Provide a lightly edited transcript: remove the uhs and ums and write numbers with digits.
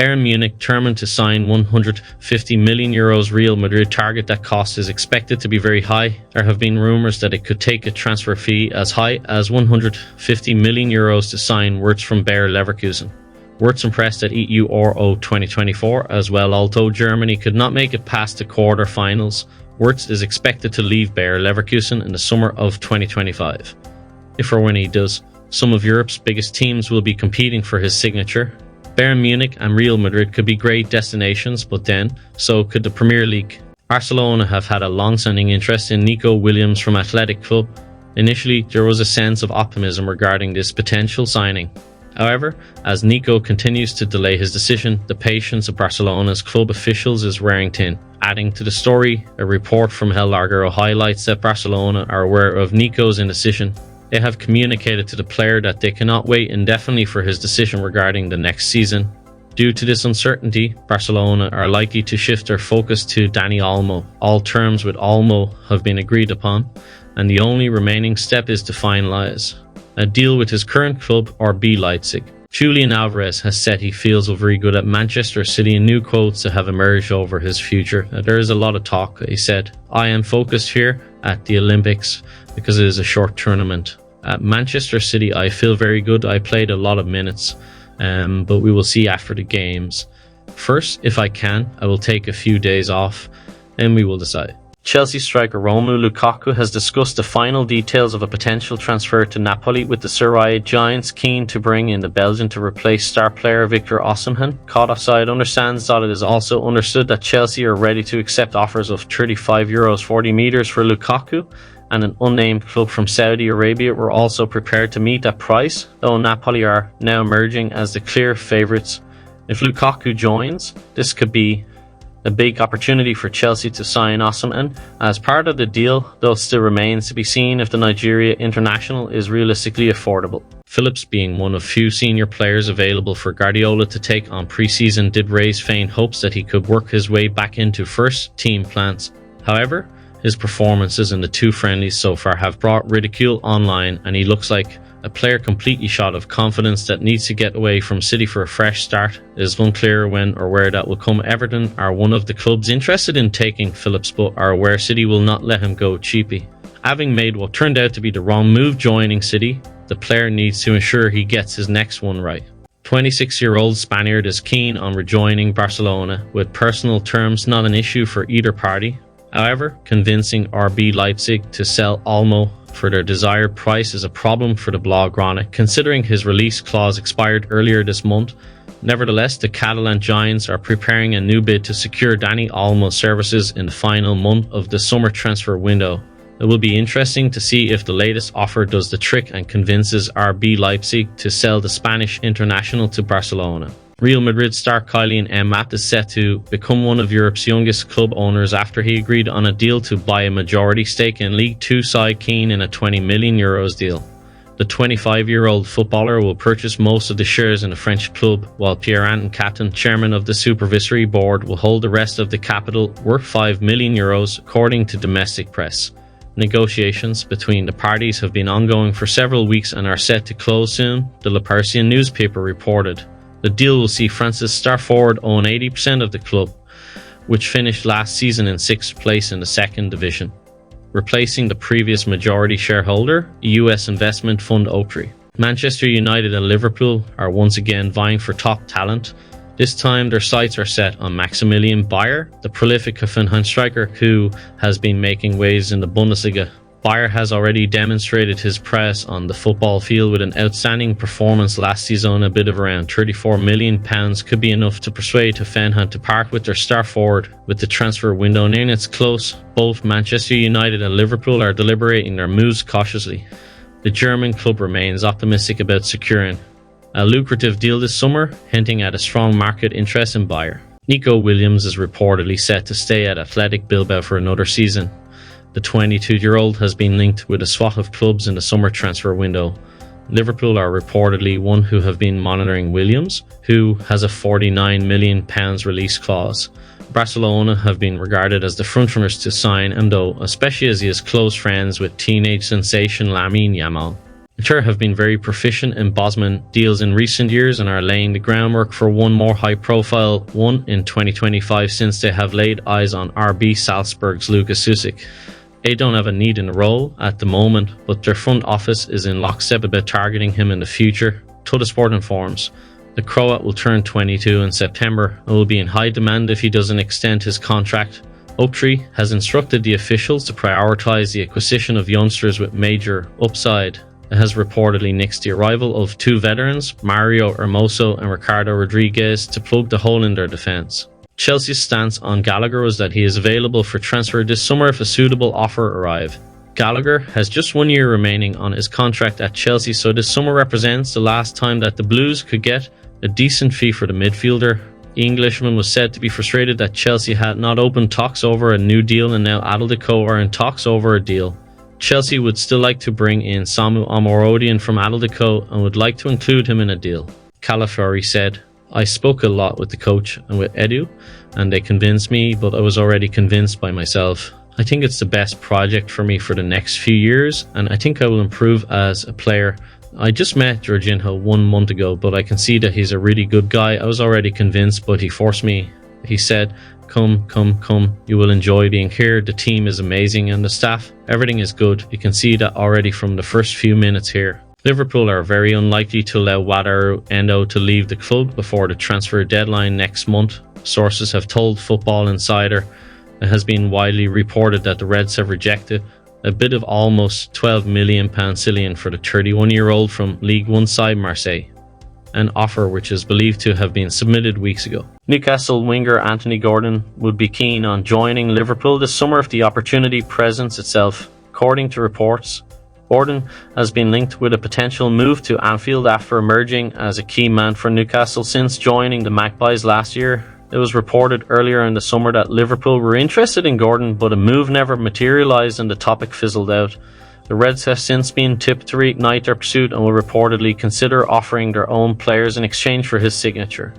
Bayern Munich determined to sign €150 million. Real Madrid target that cost is expected to be very high. There have been rumours that it could take a transfer fee as high as €150 million to sign Wirtz from Bayer Leverkusen. Wirtz impressed at Euro 2024 as well, although Germany could not make it past the quarter-finals. Wirtz is expected to leave Bayer Leverkusen in the summer of 2025. If or when he does, some of Europe's biggest teams will be competing for his signature. Bayern Munich and Real Madrid could be great destinations, but then, so could the Premier League. Barcelona have had a long-standing interest in Nico Williams from Athletic Club. Initially, there was a sense of optimism regarding this potential signing. However, as Nico continues to delay his decision, the patience of Barcelona's club officials is wearing thin. Adding to the story, a report from El Largo highlights that Barcelona are aware of Nico's indecision. They have communicated to the player that they cannot wait indefinitely for his decision regarding the next season. Due to this uncertainty, Barcelona are likely to shift their focus to Dani Olmo. All terms with Olmo have been agreed upon, and the only remaining step is to finalise a deal with his current club, RB Leipzig. Julian Alvarez has said he feels very good at Manchester City, and new quotes that have emerged over his future. There is a lot of talk. He said, "I am focused here at the Olympics because it is a short tournament. At Manchester City, I feel very good. I played a lot of minutes, but we will see after the games. First, if I can, I will take a few days off, and we will decide." Chelsea striker Romelu Lukaku has discussed the final details of a potential transfer to Napoli, with the Serie A giants keen to bring in the Belgian to replace star player Victor Osimhen. Caught Offside understands that it is also understood that Chelsea are ready to accept offers of €35 40 meters for Lukaku, and an unnamed club from Saudi Arabia were also prepared to meet that price, though Napoli are now emerging as the clear favourites. If Lukaku joins, this could be a big opportunity for Chelsea to sign Osimhen as part of the deal, though it still remains to be seen if the Nigeria international is realistically affordable. Phillips, being one of few senior players available for Guardiola to take on pre-season, did raise faint hopes that he could work his way back into first-team plans. However, his performances in the two friendlies so far have brought ridicule online, and he looks like a player completely shot of confidence that needs to get away from City for a fresh start. It is unclear when or where that will come. Everton are one of the clubs interested in taking Phillips, but are aware City will not let him go cheaply. Having made what turned out to be the wrong move joining City, the player needs to ensure he gets his next one right. 26-year-old Spaniard is keen on rejoining Barcelona, with personal terms not an issue for either party. However, convincing RB Leipzig to sell Olmo for their desired price is a problem for the Blaugrana, considering his release clause expired earlier this month. Nevertheless, the Catalan giants are preparing a new bid to secure Dani Olmo's services in the final month of the summer transfer window. It will be interesting to see if the latest offer does the trick and convinces RB Leipzig to sell the Spanish international to Barcelona. Real Madrid star Kylian Mbappe is set to become one of Europe's youngest club owners after he agreed on a deal to buy a majority stake in League Two side Keene in a €20 million deal. The 25-year-old footballer will purchase most of the shares in the French club, while Pierre-Antoine Caton, chairman of the supervisory board, will hold the rest of the capital, worth €5 million, according to domestic press. Negotiations between the parties have been ongoing for several weeks and are set to close soon, the Le Parisien newspaper reported. The deal will see France's star forward own 80% of the club, which finished last season in 6th place in the second division, replacing the previous majority shareholder, US investment fund Oaktree. Manchester United and Liverpool are once again vying for top talent. This time their sights are set on Maximilian Bayer, the prolific Hoffenheim striker who has been making waves in the Bundesliga. Bayer has already demonstrated his prowess on the football field with an outstanding performance last season. A bid of around £34 million could be enough to persuade Hoffenheim to part with their star forward. With the transfer window nearing its close, both Manchester United and Liverpool are deliberating their moves cautiously. The German club remains optimistic about securing a lucrative deal this summer, hinting at a strong market interest in Bayer. Nico Williams is reportedly set to stay at Athletic Bilbao for another season. The 22-year-old has been linked with a swath of clubs in the summer transfer window. Liverpool are reportedly one who have been monitoring Williams, who has a £49 million release clause. Barcelona have been regarded as the frontrunners to sign him though, especially as he is close friends with teenage sensation Lamine Yamal. Inter have been very proficient in Bosman deals in recent years and are laying the groundwork for one more high-profile one in 2025 since they have laid eyes on RB Salzburg's Lukas Susic. They don't have a need in the role at the moment, but their front office is in lockstep about targeting him in the future. Tuttosport informs. The Croat will turn 22 in September and will be in high demand if he doesn't extend his contract. Oaktree has instructed the officials to prioritise the acquisition of youngsters with major upside. It has reportedly nixed the arrival of two veterans, Mario Hermoso and Ricardo Rodriguez, to plug the hole in their defence. Chelsea's stance on Gallagher was that he is available for transfer this summer if a suitable offer arrives. Gallagher has just 1 year remaining on his contract at Chelsea, so this summer represents the last time that the Blues could get a decent fee for the midfielder. The Englishman was said to be frustrated that Chelsea had not opened talks over a new deal, and now Atletico are in talks over a deal. Chelsea would still like to bring in Samu Amorodian from Atletico and would like to include him in a deal. Calafiori said, I spoke a lot with the coach and with Edu, and they convinced me, but I was already convinced by myself. I think it's the best project for me for the next few years, and I think I will improve as a player. I just met Jorginho 1 month ago, but I can see that he's a really good guy. I was already convinced, but he forced me. He said, come, you will enjoy being here. The team is amazing and the staff, everything is good. You can see that already from the first few minutes here. Liverpool are very unlikely to allow Wataru Endo to leave the club before the transfer deadline next month. Sources have told Football Insider it has been widely reported that the Reds have rejected a bid of almost £12 million Cillian for the 31-year-old from League One side Marseille, an offer which is believed to have been submitted weeks ago. Newcastle winger Anthony Gordon would be keen on joining Liverpool this summer if the opportunity presents itself. According to reports, Gordon has been linked with a potential move to Anfield after emerging as a key man for Newcastle since joining the Magpies last year. It was reported earlier in the summer that Liverpool were interested in Gordon, but a move never materialised and the topic fizzled out. The Reds have since been tipped to reignite their pursuit and will reportedly consider offering their own players in exchange for his signature.